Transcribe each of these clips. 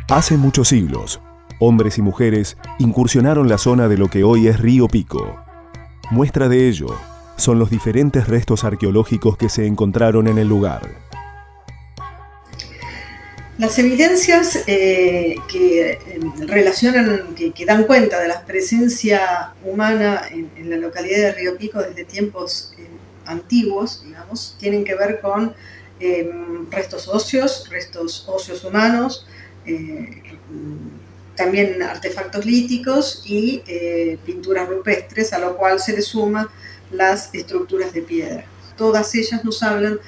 Hace muchos siglos, hombres y mujeres incursionaron la zona de lo que hoy es Río Pico. Muestra de ello son los diferentes restos arqueológicos que se encontraron en el lugar. Las evidencias que relacionan, que dan cuenta de la presencia humana en la localidad de Río Pico desde tiempos antiguos, digamos, tienen que ver con restos óseos humanos, también artefactos líticos y pinturas rupestres, a lo cual se le suman las estructuras de piedra. Todas ellas nos hablan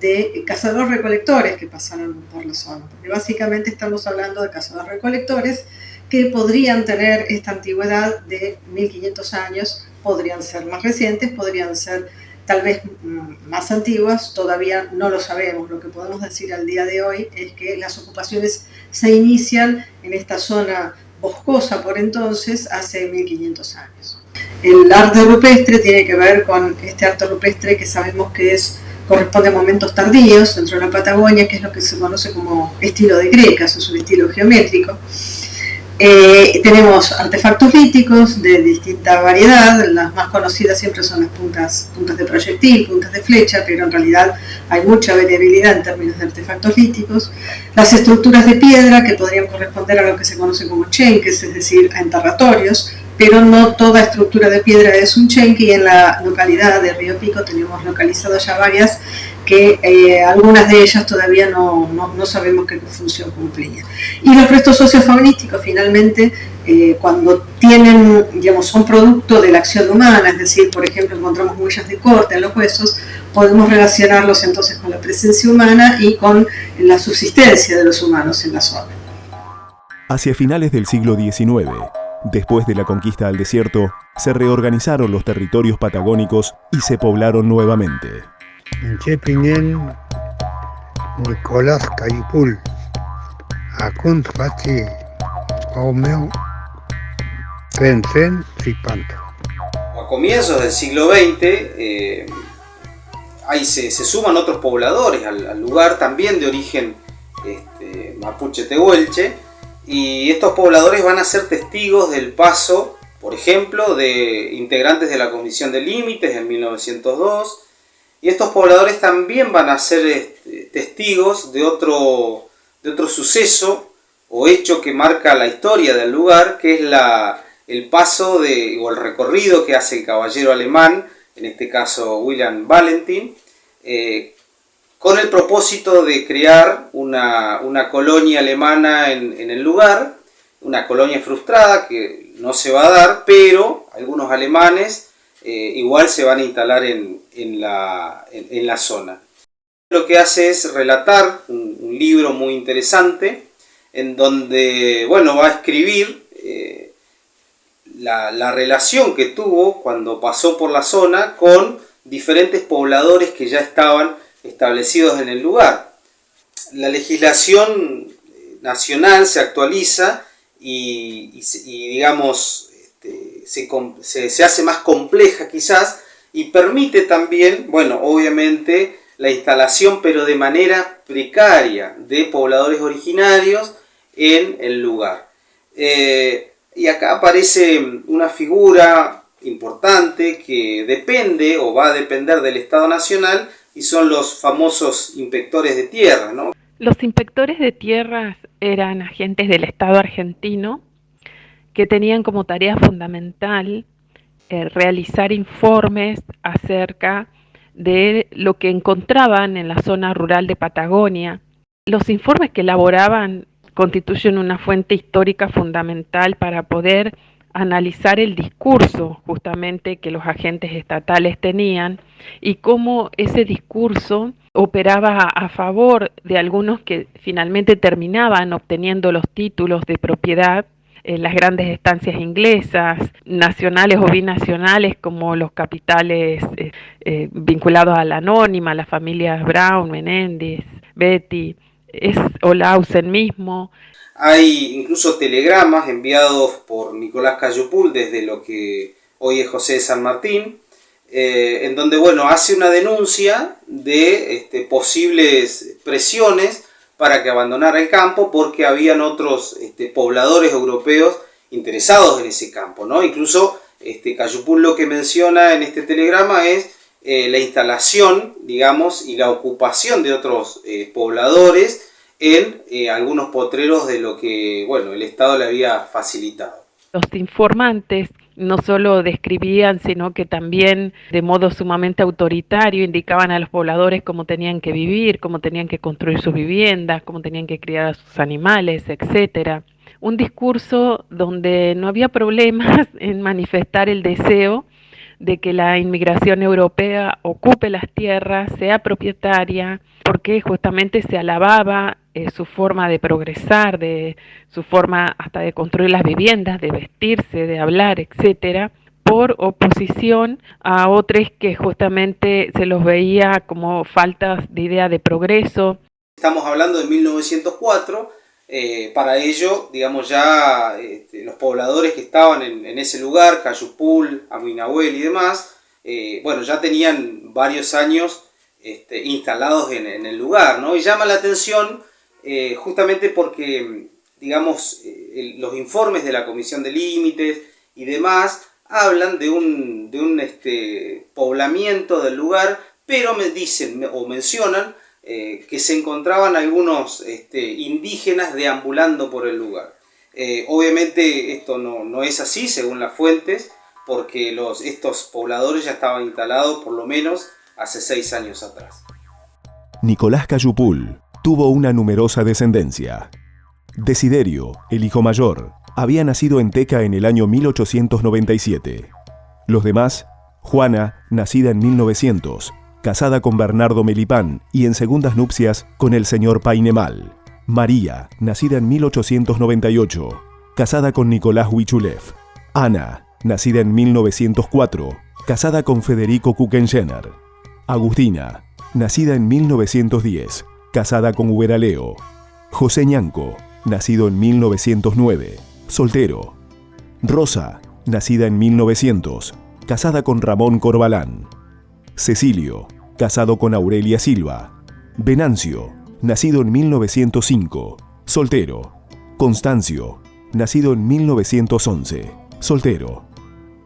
de cazadores-recolectores que pasaron por la zona, porque básicamente estamos hablando de cazadores-recolectores que podrían tener esta antigüedad de 1500 años, podrían ser más recientes, podrían ser tal vez más antiguas, todavía no lo sabemos. Lo que podemos decir al día de hoy es que las ocupaciones se inician en esta zona boscosa por entonces, hace 1500 años. El arte rupestre tiene que ver con este arte rupestre que sabemos que corresponde a momentos tardíos dentro de la Patagonia, que es lo que se conoce como estilo de Grecas, es un estilo geométrico. Tenemos artefactos líticos de distinta variedad, las más conocidas siempre son las puntas de proyectil, puntas de flecha, pero en realidad hay mucha variabilidad en términos de artefactos líticos. Las estructuras de piedra que podrían corresponder a lo que se conoce como chenques, es decir, a enterratorios, pero no toda estructura de piedra es un chenque, y en la localidad de Río Pico tenemos localizadas ya varias que algunas de ellas todavía no sabemos qué función cumplían. Y los restos óseos faunísticos finalmente, cuando tienen, digamos, son producto de la acción humana, es decir, por ejemplo, encontramos huellas de corte en los huesos, podemos relacionarlos entonces con la presencia humana y con la subsistencia de los humanos en la zona. Hacia finales del siglo XIX, después de la conquista al desierto, se reorganizaron los territorios patagónicos y se poblaron nuevamente. Chepinen Nicolás Caipul, Acunt Fachi, Omeo, Pensen, Cipanto. A comienzos del siglo XX, ahí se suman otros pobladores al lugar, también de origen mapuche tehuelche, y estos pobladores van a ser testigos del paso, por ejemplo, de integrantes de la Comisión de Límites en 1902, y estos pobladores también van a ser testigos de otro suceso o hecho que marca la historia del lugar, que es el paso o el recorrido que hace el caballero alemán, en este caso William Valentin, con el propósito de crear una colonia alemana en el lugar, una colonia frustrada que no se va a dar, pero algunos alemanes igual se van a instalar en la zona. Lo que hace es relatar un libro muy interesante en donde, bueno, va a escribir la relación que tuvo cuando pasó por la zona con diferentes pobladores que ya estaban establecidos en el lugar. La legislación nacional se actualiza y digamos, se hace más compleja quizás, y permite también, bueno, obviamente la instalación, pero de manera precaria, de pobladores originarios en el lugar. Y acá aparece una figura importante que depende o va a depender del Estado Nacional, y son los famosos inspectores de tierra, ¿no? Los inspectores de tierras eran agentes del Estado argentino que tenían como tarea fundamental realizar informes acerca de lo que encontraban en la zona rural de Patagonia. Los informes que elaboraban constituyen una fuente histórica fundamental para poder analizar el discurso justamente que los agentes estatales tenían y cómo ese discurso operaba a favor de algunos que finalmente terminaban obteniendo los títulos de propiedad en las grandes estancias inglesas, nacionales o binacionales, como los capitales vinculados a la Anónima, las familias Brown, Menéndez, Betty, es Olausen mismo. Hay incluso telegramas enviados por Nicolás Cayupul desde lo que hoy es José de San Martín, en donde bueno, hace una denuncia de posibles presiones para que abandonara el campo porque habían otros pobladores europeos interesados en ese campo, ¿no? Incluso Cayupul lo que menciona en este telegrama es la instalación, digamos, y la ocupación de otros pobladores en algunos potreros de lo que, bueno, el Estado le había facilitado. Los informantes no solo describían, sino que también de modo sumamente autoritario indicaban a los pobladores cómo tenían que vivir, cómo tenían que construir sus viviendas, cómo tenían que criar a sus animales, etcétera. Un discurso donde no había problemas en manifestar el deseo de que la inmigración europea ocupe las tierras, sea propietaria, porque justamente se alababa su forma de progresar, de su forma hasta de construir las viviendas, de vestirse, de hablar, etcétera, por oposición a otros que justamente se los veía como faltas de idea de progreso. Estamos hablando de 1904. Para ello, digamos, ya los pobladores que estaban en ese lugar, Cayupul, Amuinahuel y demás, bueno, ya tenían varios años instalados en el lugar, ¿no? Y llama la atención justamente porque, digamos, los informes de la Comisión de Límites y demás hablan de un poblamiento del lugar, pero me dicen o mencionan que se encontraban algunos indígenas deambulando por el lugar. Obviamente esto no es así según las fuentes, porque estos pobladores ya estaban instalados por lo menos hace 6 años atrás. Nicolás Cayupul tuvo una numerosa descendencia. Desiderio, el hijo mayor, había nacido en Teca en el año 1897. Los demás, Juana, nacida en 1900, casada con Bernardo Melipán y en segundas nupcias con el señor Painemal. María, nacida en 1898, casada con Nicolás Huichulev. Ana, nacida en 1904, casada con Federico Kuchenschener. Agustina, nacida en 1910, casada con Uberaleo. José Ñanco, nacido en 1909, soltero. Rosa, nacida en 1900, casada con Ramón Corbalán. Cecilio, casado con Aurelia Silva. Venancio, nacido en 1905, soltero. Constancio, nacido en 1911, soltero.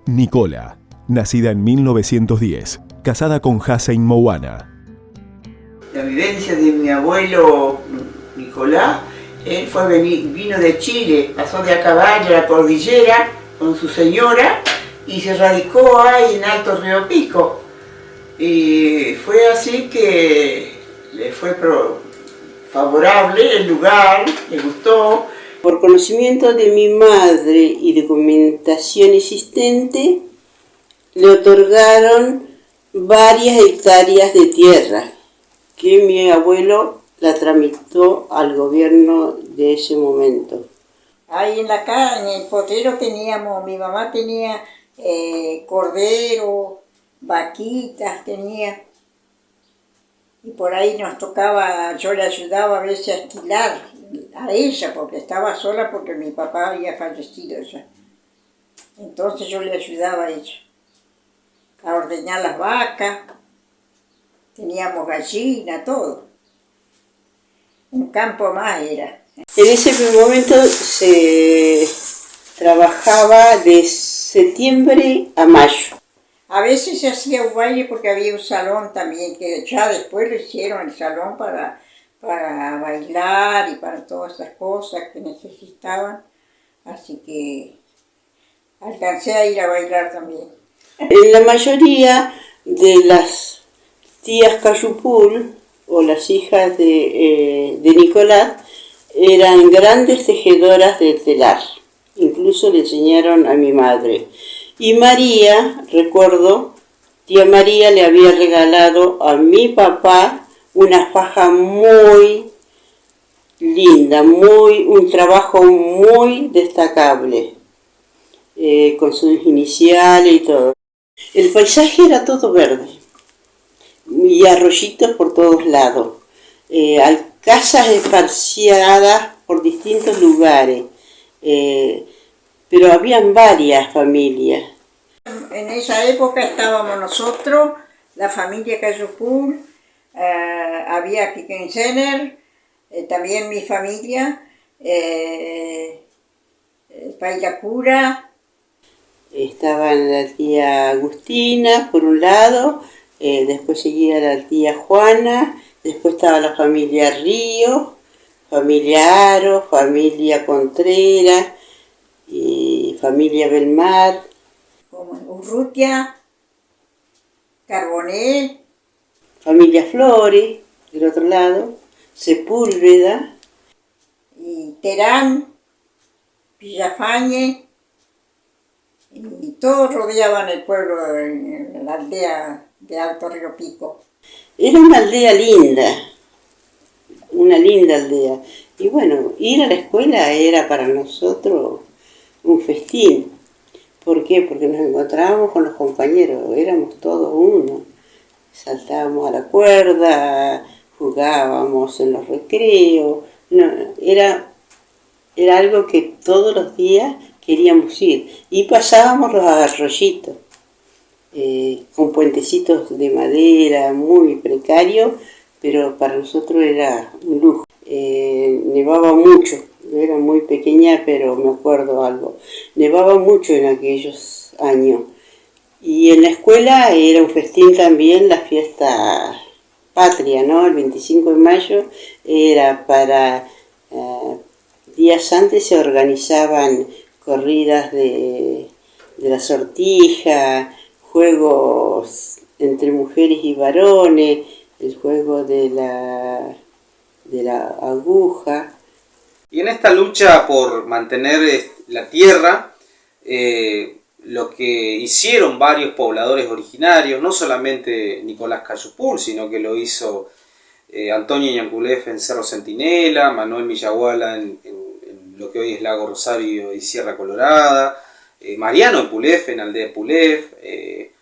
Nicola, nacida en 1910, casada con Hussein Mouana. La vivencia de mi abuelo Nicolás, él vino de Chile, pasó de a caballo a la cordillera con su señora y se radicó ahí en Alto Río Pico. Y fue así que le fue favorable el lugar, le gustó. Por conocimiento de mi madre y documentación existente, le otorgaron varias hectáreas de tierra que mi abuelo la tramitó al gobierno de ese momento. Ahí en el potrero mi mamá tenía cordero, vaquitas tenía, y por ahí nos tocaba, yo le ayudaba a veces a alquilar a ella, porque estaba sola porque mi papá había fallecido ya. Entonces yo le ayudaba a ella a ordeñar las vacas, teníamos gallina, todo. Un campo más era. En ese momento se trabajaba de septiembre a mayo. A veces se hacía un baile porque había un salón también, que ya después lo hicieron el salón para bailar y para todas esas cosas que necesitaban. Así que alcancé a ir a bailar también. En la mayoría de las tías Cayupul, o las hijas de Nicolás, eran grandes tejedoras de telar. Incluso le enseñaron a mi madre. Y María, recuerdo, tía María le había regalado a mi papá una faja muy linda, un trabajo muy destacable, con sus iniciales y todo. El paisaje era todo verde y arroyitos por todos lados. casas esparcidas por distintos lugares, pero habían varias familias. En esa época estábamos nosotros, la familia Cayupul, había Kikensener, también mi familia, Pailacura. Estaban la tía Agustina, por un lado, después seguía la tía Juana, después estaba la familia Río, familia Aro, familia Contreras, y familia Belmar. Como Urrutia, Carboné. Familia Flores, del otro lado, Sepúlveda. Y Terán, Villafañe, y todos rodeaban el pueblo, la aldea de Alto Río Pico. Era una aldea linda, una linda aldea. Y bueno, ir a la escuela era para nosotros un festín. ¿Por qué? Porque nos encontrábamos con los compañeros, éramos todos uno. Saltábamos a la cuerda, jugábamos en los recreos. No, era algo que todos los días queríamos ir. Y pasábamos los arroyitos, con puentecitos de madera, muy precarios, pero para nosotros era un lujo. Nevaba mucho, yo era muy pequeña, pero me acuerdo algo. Nevaba mucho en aquellos años. Y en la escuela era un festín también, la fiesta patria, ¿no? El 25 de mayo era para... días antes se organizaban corridas de la sortija, juegos entre mujeres y varones, el juego de la aguja. Y en esta lucha por mantener la tierra, lo que hicieron varios pobladores originarios, no solamente Nicolás Cayupul, sino que lo hizo Antonio Ñanculef en Cerro Centinela, Manuel Millaguala en lo que hoy es Lago Rosario y Sierra Colorada, Mariano Epulef en Aldea Epulef,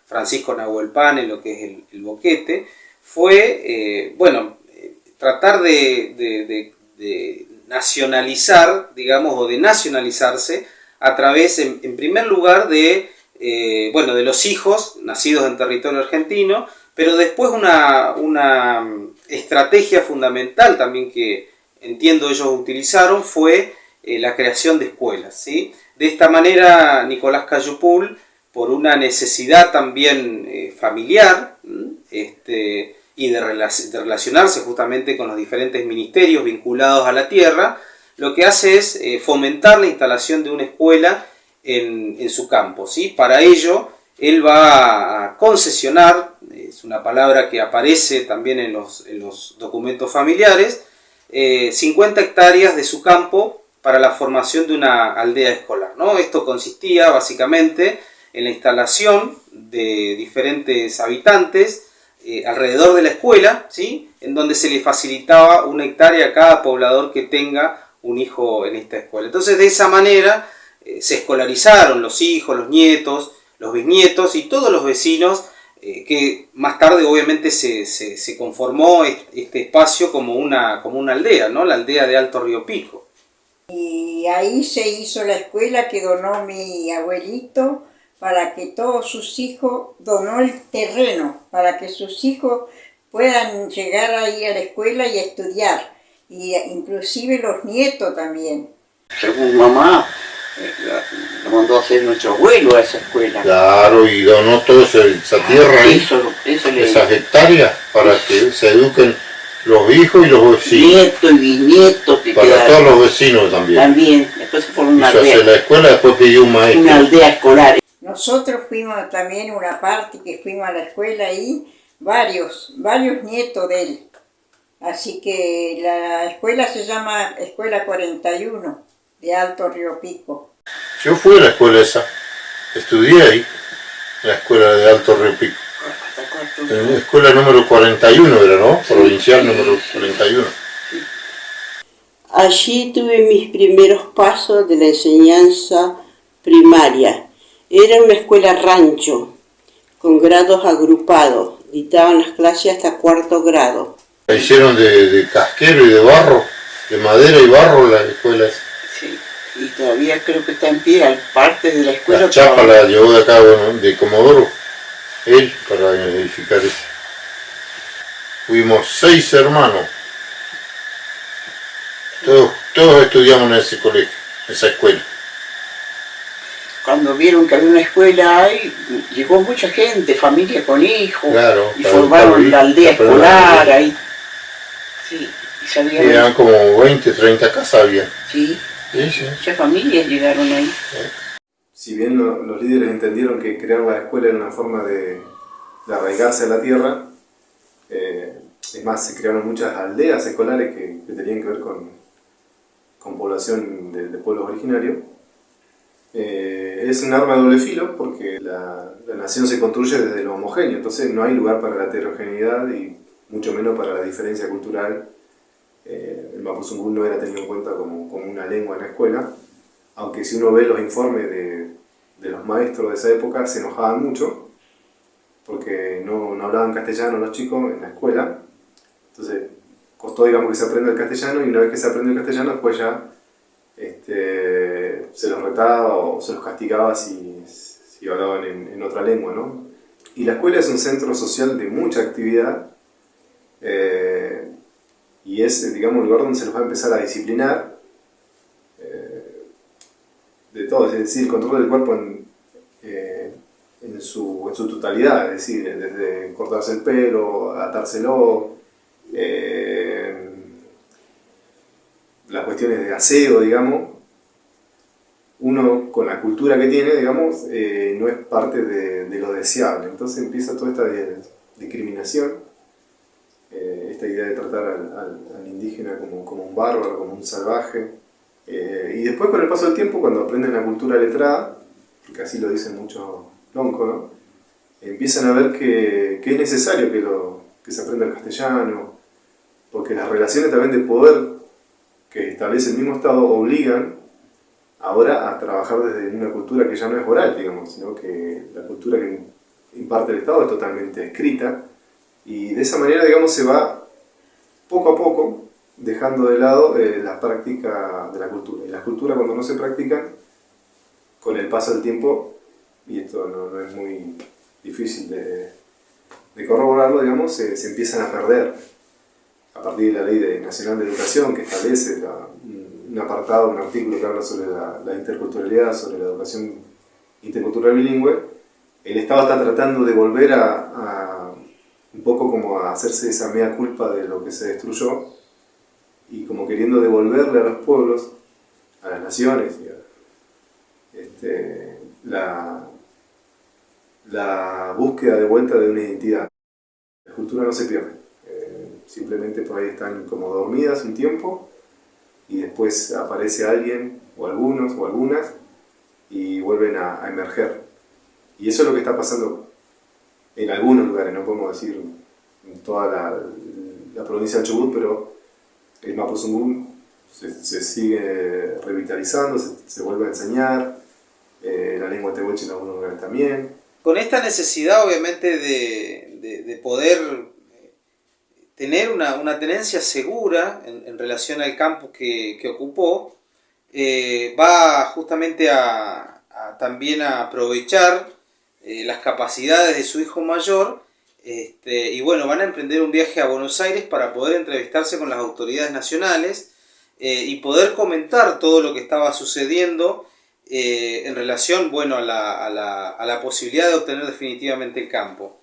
Francisco Nahuelpan en lo que es el Boquete, fue, tratar de nacionalizar, digamos, o de nacionalizarse a través, en primer lugar, de los hijos nacidos en territorio argentino, pero después una estrategia fundamental también que entiendo ellos utilizaron fue la creación de escuelas, ¿sí? De esta manera Nicolás Cayupul, por una necesidad también familiar y de relacionarse justamente con los diferentes ministerios vinculados a la tierra, lo que hace es fomentar la instalación de una escuela en su campo, ¿sí? Para ello él va a concesionar, es una palabra que aparece también en los documentos familiares, 50 hectáreas de su campo para la formación de una aldea escolar, ¿no? Esto consistía básicamente en la instalación de diferentes habitantes alrededor de la escuela, ¿sí? En donde se le facilitaba 1 hectárea a cada poblador que tenga un hijo en esta escuela. Entonces, de esa manera se escolarizaron los hijos, los nietos, los bisnietos y todos los vecinos, que más tarde obviamente se conformó este espacio como una aldea, ¿no? La aldea de Alto Río Pico. Y ahí se hizo la escuela que donó mi abuelito para que todos sus hijos, donó el terreno para que sus hijos puedan llegar ahí a la escuela y estudiar, y inclusive los nietos también. Según mamá, lo mandó a hacer nuestro abuelo a esa escuela. Claro, y donó toda esa tierra, esas hectáreas, para que se eduquen los hijos y los vecinos. Nietos y bisnietos. Para todos los vecinos también. También, después se formó una aldea. Hizo la escuela, después pidió un maestro. Una aldea escolar. Nosotros fuimos también una parte que fuimos a la escuela ahí, varios nietos de él. Así que la escuela se llama Escuela 41 de Alto Río Pico. Yo fui a la escuela esa, estudié ahí, en la escuela de Alto Río Pico. En la escuela número 41 era, ¿no? Provincial número 41. Allí tuve mis primeros pasos de la enseñanza primaria. Era una escuela rancho, con grados agrupados. Dictaban las clases hasta 4º grado. La hicieron de casquero y de barro, de madera y barro la escuela esa. Sí, y todavía creo que está en pie, parte de la escuela. La chapa la llevó de acá, bueno, de Comodoro, él, para edificar eso. Fuimos 6 hermanos. Todos estudiamos en ese colegio, en esa escuela. Cuando vieron que había una escuela ahí, llegó mucha gente, familia con hijos, claro, y formaron la aldea escolar ahí. Sí, y sabían. Eran como 20, 30 casas había. Sí, sí. Muchas familias llegaron ahí. Si bien los líderes entendieron que crear la escuela era una forma de arraigarse a la tierra, es más, se crearon muchas aldeas escolares que tenían que ver con población de pueblos originarios. Es un arma de doble filo porque la nación se construye desde lo homogéneo, entonces no hay lugar para la heterogeneidad y mucho menos para la diferencia cultural. El Mapuzungún no era tenido en cuenta como una lengua en la escuela, aunque si uno ve los informes de los maestros de esa época se enojaban mucho porque no hablaban castellano los chicos en la escuela. Entonces costó, digamos, que se aprenda el castellano, y una vez que se aprendió el castellano después ya se los retaba o se los castigaba si hablaban en otra lengua, ¿no? Y la escuela es un centro social de mucha actividad, y es, digamos, un lugar donde se los va a empezar a disciplinar de todo, es decir, el control del cuerpo en su totalidad, es decir, desde cortarse el pelo, atárselo, las cuestiones de aseo, digamos. Uno, con la cultura que tiene, digamos, no es parte de lo deseable. Entonces empieza toda esta discriminación, esta idea de tratar al indígena como un bárbaro, como un salvaje. Y después, con el paso del tiempo, cuando aprenden la cultura letrada, porque así lo dicen muchos loncos, ¿no? Empiezan a ver que es necesario que se aprenda el castellano, porque las relaciones también de poder que establece el mismo Estado obligan ahora a trabajar desde una cultura que ya no es oral, digamos, sino que la cultura que imparte el Estado es totalmente escrita, y de esa manera, digamos, se va poco a poco dejando de lado la práctica de la cultura. Y las culturas, cuando no se practican, con el paso del tiempo, y esto no es muy difícil de corroborarlo, digamos, se empiezan a perder. A partir de la Ley Nacional de Educación, que establece un apartado, un artículo que habla sobre la interculturalidad, sobre la educación intercultural bilingüe, el Estado está tratando de volver un poco como a hacerse esa mea culpa de lo que se destruyó, y como queriendo devolverle a los pueblos, a las naciones, la búsqueda de vuelta de una identidad. La cultura no se pierde, simplemente por ahí están como dormidas un tiempo, y después aparece alguien, o algunos, o algunas, y vuelven a emerger. Y eso es lo que está pasando en algunos lugares, no podemos decir en toda la provincia del Chubut, pero el Mapuzungún se sigue revitalizando, se vuelve a enseñar, la lengua tehuelche en algunos lugares también. Con esta necesidad, obviamente, de poder tener una tenencia segura en relación al campo que ocupó, va justamente también a aprovechar las capacidades de su hijo mayor, y bueno, van a emprender un viaje a Buenos Aires para poder entrevistarse con las autoridades nacionales y poder comentar todo lo que estaba sucediendo en relación, bueno, a la posibilidad de obtener definitivamente el campo.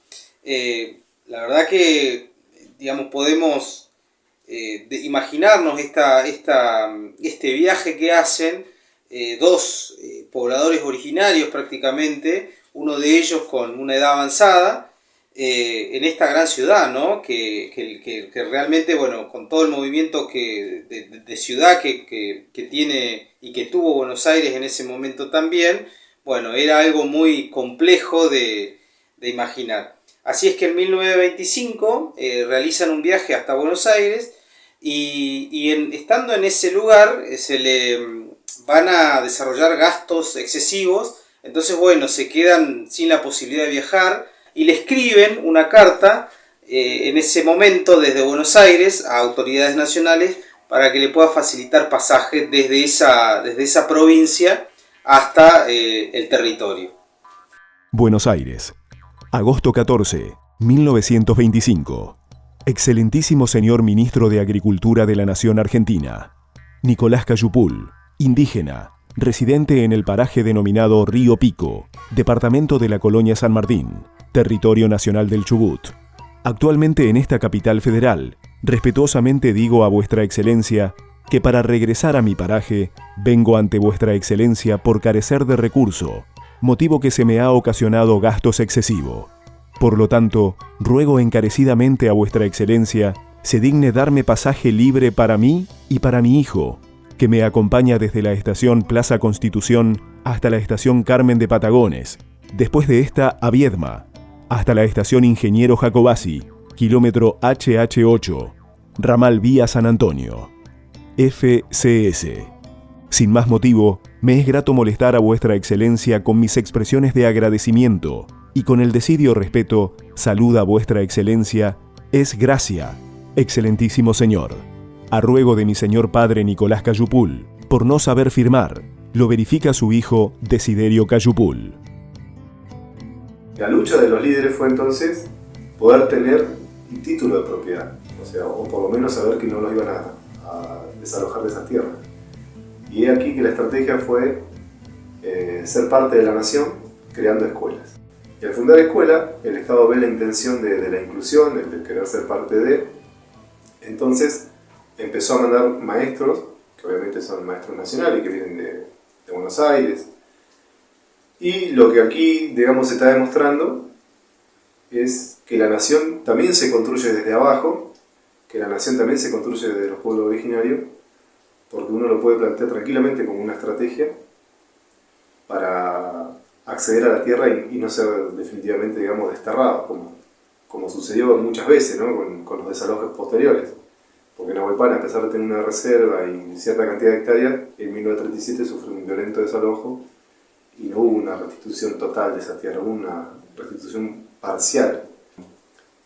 La verdad que, digamos, podemos imaginarnos este viaje que hacen dos pobladores originarios prácticamente, uno de ellos con una edad avanzada, en esta gran ciudad, ¿no? Que realmente, bueno, con todo el movimiento de ciudad que tiene y que tuvo Buenos Aires en ese momento también, bueno, era algo muy complejo de imaginar. Así es que en 1925 realizan un viaje hasta Buenos Aires, y estando en ese lugar se le van a desarrollar gastos excesivos. Entonces, bueno, se quedan sin la posibilidad de viajar y le escriben una carta en ese momento desde Buenos Aires a autoridades nacionales para que le pueda facilitar pasaje desde esa provincia hasta el territorio. Buenos Aires, agosto 14, 1925. Excelentísimo señor Ministro de Agricultura de la Nación Argentina, Nicolás Cayupul, indígena, residente en el paraje denominado Río Pico, departamento de la Colonia San Martín, territorio nacional del Chubut. Actualmente en esta capital federal, respetuosamente digo a Vuestra Excelencia que para regresar a mi paraje, vengo ante Vuestra Excelencia por carecer de recurso, motivo que se me ha ocasionado gastos excesivo. Por lo tanto, ruego encarecidamente a Vuestra Excelencia se digne darme pasaje libre para mí y para mi hijo, que me acompaña desde la estación Plaza Constitución hasta la estación Carmen de Patagones, después de esta a Viedma, hasta la estación Ingeniero Jacobasi, kilómetro HH8, ramal vía San Antonio. FCS. Sin más motivo, me es grato molestar a Vuestra Excelencia con mis expresiones de agradecimiento y con el decidio respeto, saluda Vuestra Excelencia, es gracia, excelentísimo señor. A ruego de mi señor padre Nicolás Cayupul, por no saber firmar, lo verifica su hijo Desiderio Cayupul. La lucha de los líderes fue entonces poder tener un título de propiedad, o por lo menos saber que no los iban a desalojar de esas tierras. Y es aquí que la estrategia fue ser parte de la nación creando escuelas. Y al fundar escuela, el Estado ve la intención de la inclusión, de querer ser parte de. Entonces empezó a mandar maestros, que obviamente son maestros nacionales, que vienen de Buenos Aires. Y lo que aquí, digamos, se está demostrando es que la nación también se construye desde abajo, que la nación también se construye desde los pueblos originarios, porque uno lo puede plantear tranquilamente como una estrategia para acceder a la tierra y no ser definitivamente, digamos, desterrado, como sucedió muchas veces, ¿no? con los desalojos posteriores. Porque Nahuelpan, a pesar de tener una reserva y cierta cantidad de hectáreas, en 1937 sufrió un violento desalojo y no hubo una restitución total de esa tierra, hubo una restitución parcial.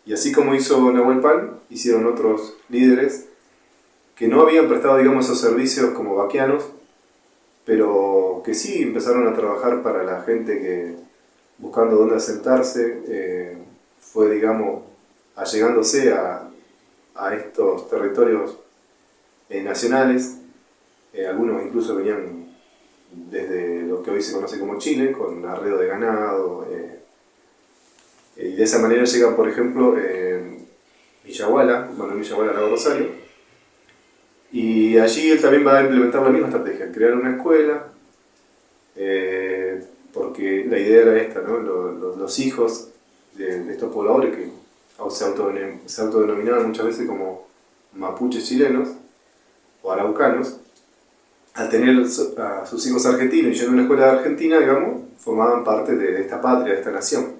Y así como hizo Nahuelpan, hicieron otros líderes que no habían prestado, digamos, esos servicios como vaquianos, pero que sí empezaron a trabajar para la gente que, buscando dónde asentarse, fue, digamos, allegándose a estos territorios nacionales. Algunos incluso venían desde lo que hoy se conoce como Chile, con arreo de ganado, y de esa manera llegan, por ejemplo, Villaguala, Manuel Villaguala, Lago Rosario, y allí él también va a implementar la misma estrategia, crear una escuela, porque la idea era esta, ¿no? Los hijos de estos pobladores que se autodenominaban muchas veces como mapuches chilenos o araucanos, al tener a sus hijos argentinos y yendo a una escuela argentina, digamos, formaban parte de esta patria, de esta nación.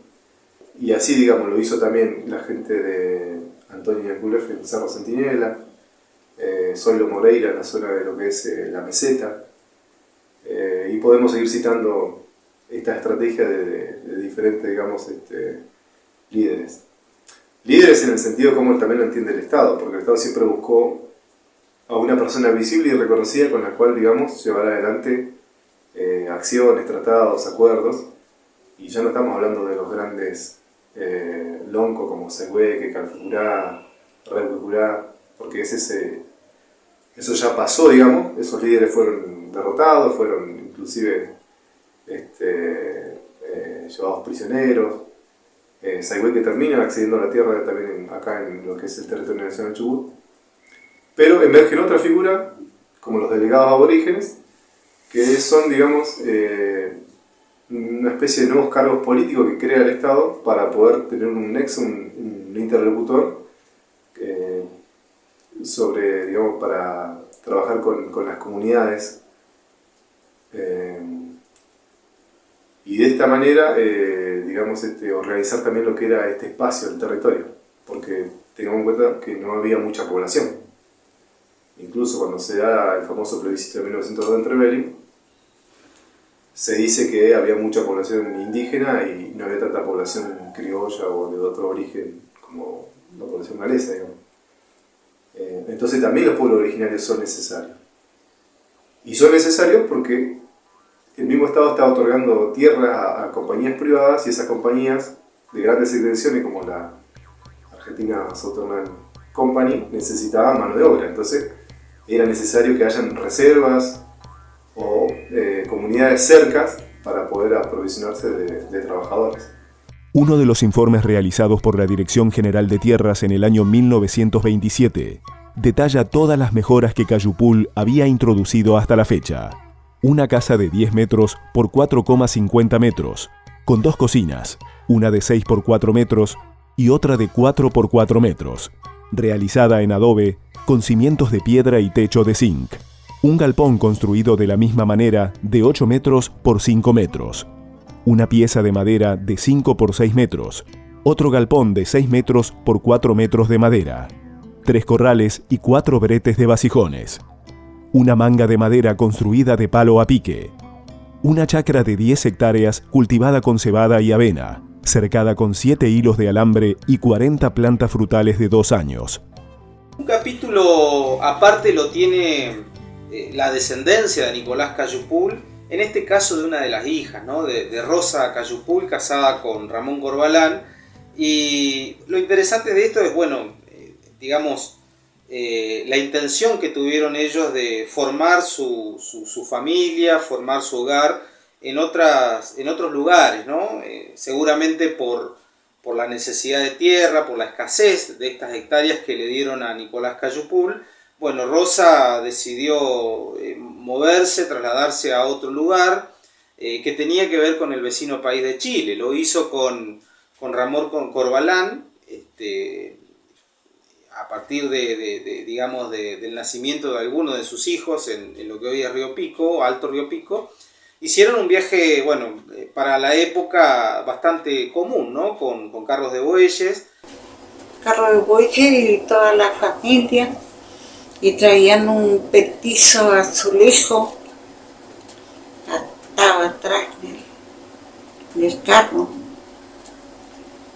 Y así, digamos, lo hizo también la gente de Antonio Yaculef en Cerro Centinela, Zoilo Moreira en la zona de lo que es la meseta, y podemos seguir citando esta estrategia de diferentes, digamos, líderes. Líderes en el sentido como también lo entiende el Estado, porque el Estado siempre buscó a una persona visible y reconocida con la cual, digamos, llevar adelante acciones, tratados, acuerdos, y ya no estamos hablando de los grandes loncos como Següeque, Calfucurá, Reuquecurá, porque eso ya pasó, digamos, esos líderes fueron derrotados, fueron inclusive llevados prisioneros. Sayhueque termina accediendo a la tierra también acá en lo que es el territorio nacional Chubut. Pero emergen otra figura, como los delegados aborígenes, que son, digamos, una especie de nuevos cargos políticos que crea el Estado para poder tener un nexo, un interlocutor sobre, digamos, para trabajar con las comunidades. Y de esta manera, digamos, organizar también lo que era este espacio, el territorio, porque tengamos en cuenta que no había mucha población. Incluso cuando se da el famoso plebiscito de 1902 en Trevelin, se dice que había mucha población indígena y no había tanta población criolla o de otro origen como la población galesa, digamos. Entonces también los pueblos originarios son necesarios. Y son necesarios porque el mismo Estado está otorgando tierra a compañías privadas, y esas compañías de grandes extensiones como la Argentina Southern Company necesitaban mano de obra. Entonces era necesario que hayan reservas o comunidades cercas para poder aprovisionarse de trabajadores. Uno de los informes realizados por la Dirección General de Tierras en el año 1927 detalla todas las mejoras que Cayupul había introducido hasta la fecha. Una casa de 10 metros por 4,50 metros, con 2 cocinas, una de 6 por 4 metros y otra de 4 por 4 metros, realizada en adobe con cimientos de piedra y techo de zinc. Un galpón construido de la misma manera de 8 metros por 5 metros. Una pieza de madera de 5 por 6 metros, otro galpón de 6 metros por 4 metros de madera, 3 corrales y 4 bretes de vasijones, una manga de madera construida de palo a pique, una chacra de 10 hectáreas cultivada con cebada y avena, cercada con 7 hilos de alambre y 40 plantas frutales de 2 años. Un capítulo aparte lo tiene la descendencia de Nicolás Cayupul, en este caso de una de las hijas, ¿no? de Rosa Cayupul, casada con Ramón Corbalán. Y lo interesante de esto es, bueno, digamos, la intención que tuvieron ellos de formar su familia, formar su hogar en otros lugares, ¿no? Seguramente por la necesidad de tierra, por la escasez de estas hectáreas que le dieron a Nicolás Cayupul. Bueno, Rosa decidió moverse, trasladarse a otro lugar que tenía que ver con el vecino país de Chile. Lo hizo con Ramón Corbalán, a partir digamos, del nacimiento de alguno de sus hijos en lo que hoy es Río Pico, Alto Río Pico. Hicieron un viaje, bueno, para la época bastante común, ¿no? Con carros de bueyes. Carros de bueyes y toda la familia. Y traían un petizo azulejo, estaba atrás del carro.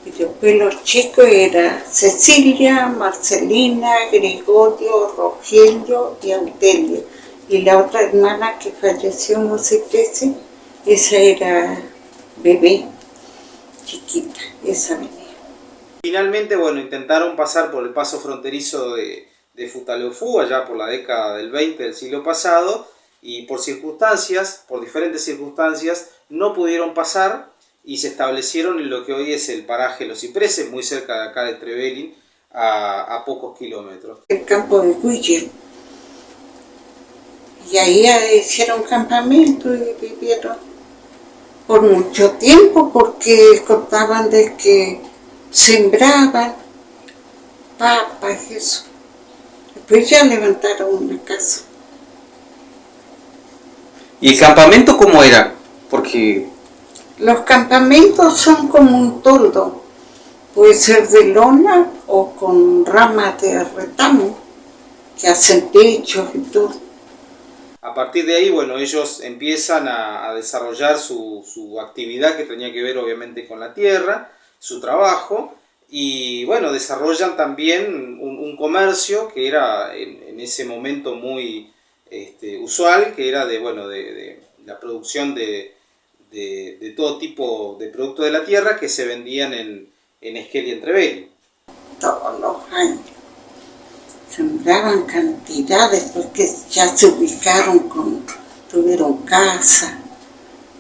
Y después los chicos eran Cecilia, Marcelina, Gregorio, Rogelio y Audelio. Y la otra hermana que falleció en los 13, esa era bebé, chiquita, esa venía. Finalmente, bueno, intentaron pasar por el paso fronterizo de Futaleufú, allá por la década del 20 del siglo pasado, y por diferentes circunstancias, no pudieron pasar y se establecieron en lo que hoy es el paraje Los Cipreses, muy cerca de acá de Trevelin, a pocos kilómetros. El campo de Huille. Y ahí hicieron campamento y vivieron por mucho tiempo, porque contaban de que sembraban papas y eso. Después ya levantaron una casa. ¿Y el campamento cómo era? Porque los campamentos son como un toldo. Puede ser de lona o con ramas de retamo, que hacen techos y todo. A partir de ahí, bueno, ellos empiezan a desarrollar su actividad que tenía que ver obviamente con la tierra, su trabajo, y bueno, desarrollan también un comercio que era en ese momento muy usual, que era de la producción de todo tipo de productos de la tierra que se vendían en Esquel y en Trevelin. Todos los años sembraban cantidades, porque ya se ubicaron, tuvieron casa,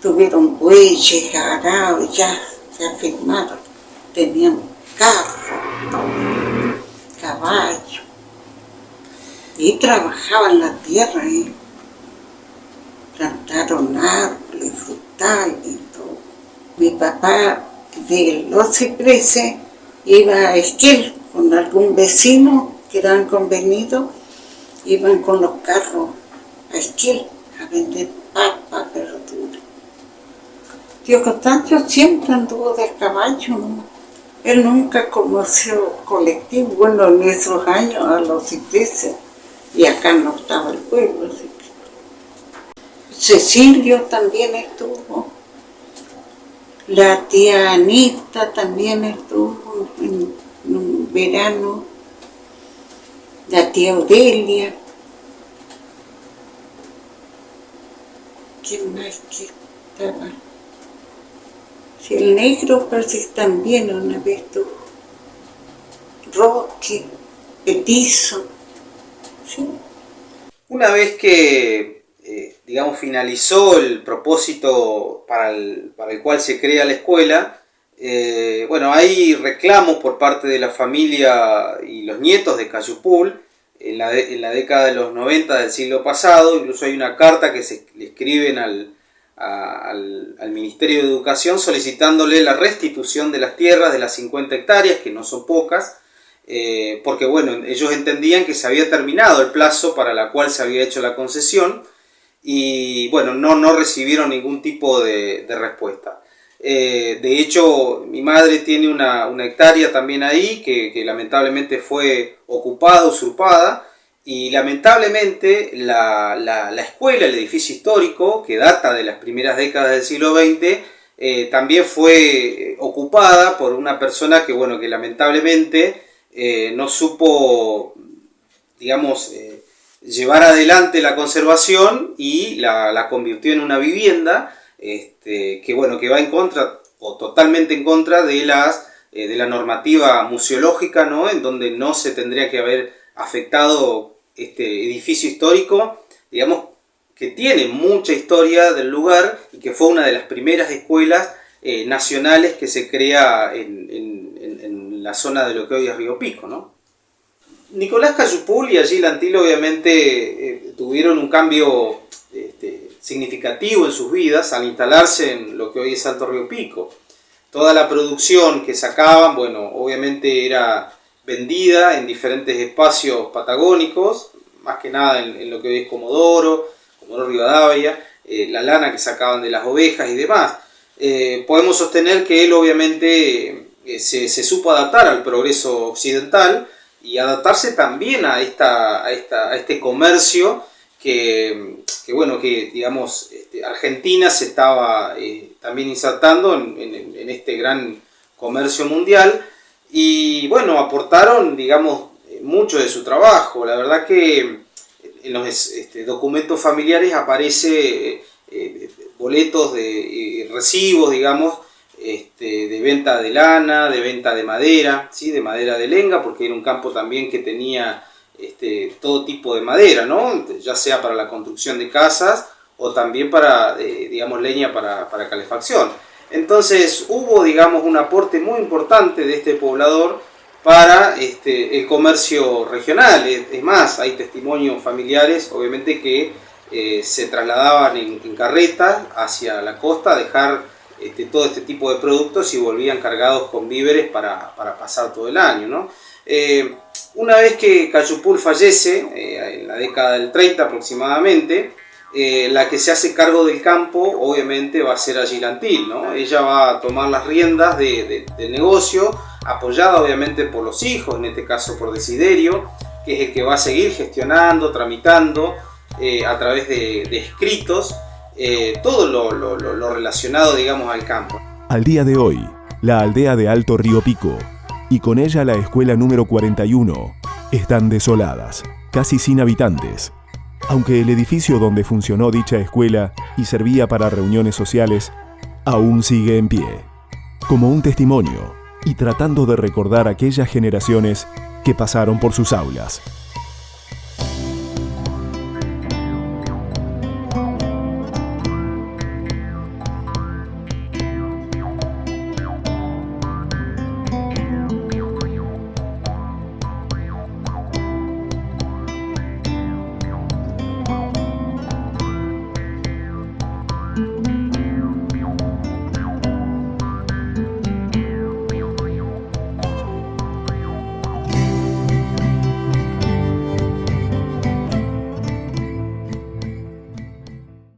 tuvieron bueyes, arados, ya se afirmaron, tenían carro, caballo, y trabajaban la tierra, plantaron árboles, frutales y todo. Mi papá de Los Cipreses iba a Esquel con algún vecino que eran convenidos, iban con los carros a Esquel a vender papas, verduras. Tío Constancio siempre anduvo de caballo, ¿no? Él nunca conoció colectivo, bueno, en esos años a Los Cipreses, y acá no estaba el pueblo, así que. Cecilio también estuvo, la tía Anita también estuvo en en un verano, la tía Aurelia. ¿Quién más que estaba? Si el negro parece que también una vez estuvo. Roque, Petizo. ¿Sí? Una vez que, digamos, finalizó el propósito para el cual se crea la escuela, bueno, hay reclamos por parte de la familia y los nietos de Cayupul en la década de los 90 del siglo pasado. Incluso hay una carta que le escriben al Ministerio de Educación solicitándole la restitución de las tierras de las 50 hectáreas, que no son pocas, porque bueno, ellos entendían que se había terminado el plazo para la cual se había hecho la concesión y bueno, no recibieron ningún tipo de respuesta. De hecho, mi madre tiene una hectárea también ahí que lamentablemente fue ocupada, usurpada, y lamentablemente la escuela, el edificio histórico, que data de las primeras décadas del siglo XX, también fue ocupada por una persona que, bueno, que lamentablemente no supo, digamos, llevar adelante la conservación y la convirtió en una vivienda que, bueno, que va en contra o totalmente en contra de la normativa museológica, ¿no? En donde no se tendría que haber afectado este edificio histórico, digamos, que tiene mucha historia del lugar y que fue una de las primeras escuelas nacionales que se crea en la zona de lo que hoy es Río Pico, ¿no? Nicolás Cayupul y Agil Antil obviamente tuvieron un cambio significativo en sus vidas al instalarse en lo que hoy es Alto Río Pico. Toda la producción que sacaban, bueno, obviamente era vendida en diferentes espacios patagónicos, más que nada en lo que hoy es Comodoro Rivadavia, la lana que sacaban de las ovejas y demás. Podemos sostener que él obviamente se supo adaptar al progreso occidental y adaptarse también a este comercio que bueno, que digamos Argentina se estaba también insertando en este gran comercio mundial. Y bueno, aportaron, digamos, mucho de su trabajo. La verdad que en los documentos familiares aparece boletos de recibos, digamos, de venta de lana, de venta de madera, ¿sí? De madera de lenga, porque era un campo también que tenía todo tipo de madera, ¿no? Ya sea para la construcción de casas o también para, digamos, leña para calefacción. Entonces hubo, digamos, un aporte muy importante de este poblador para el comercio regional. Es más, hay testimonios familiares, obviamente, que se trasladaban en carretas hacia la costa a dejar todo este tipo de productos y volvían cargados con víveres para pasar todo el año, ¿no? Una vez que Cayupul fallece, en la década del 30 aproximadamente, la que se hace cargo del campo obviamente va a ser Agil Antil, ¿no? Ella va a tomar las riendas del negocio, apoyada obviamente por los hijos, en este caso por Desiderio, que es el que va a seguir gestionando, tramitando a través de escritos todo lo relacionado, digamos, al campo. Al día de hoy, la aldea de Alto Río Pico y con ella la escuela número 41 están desoladas, casi sin habitantes. Aunque el edificio donde funcionó dicha escuela y servía para reuniones sociales aún sigue en pie, como un testimonio y tratando de recordar aquellas generaciones que pasaron por sus aulas.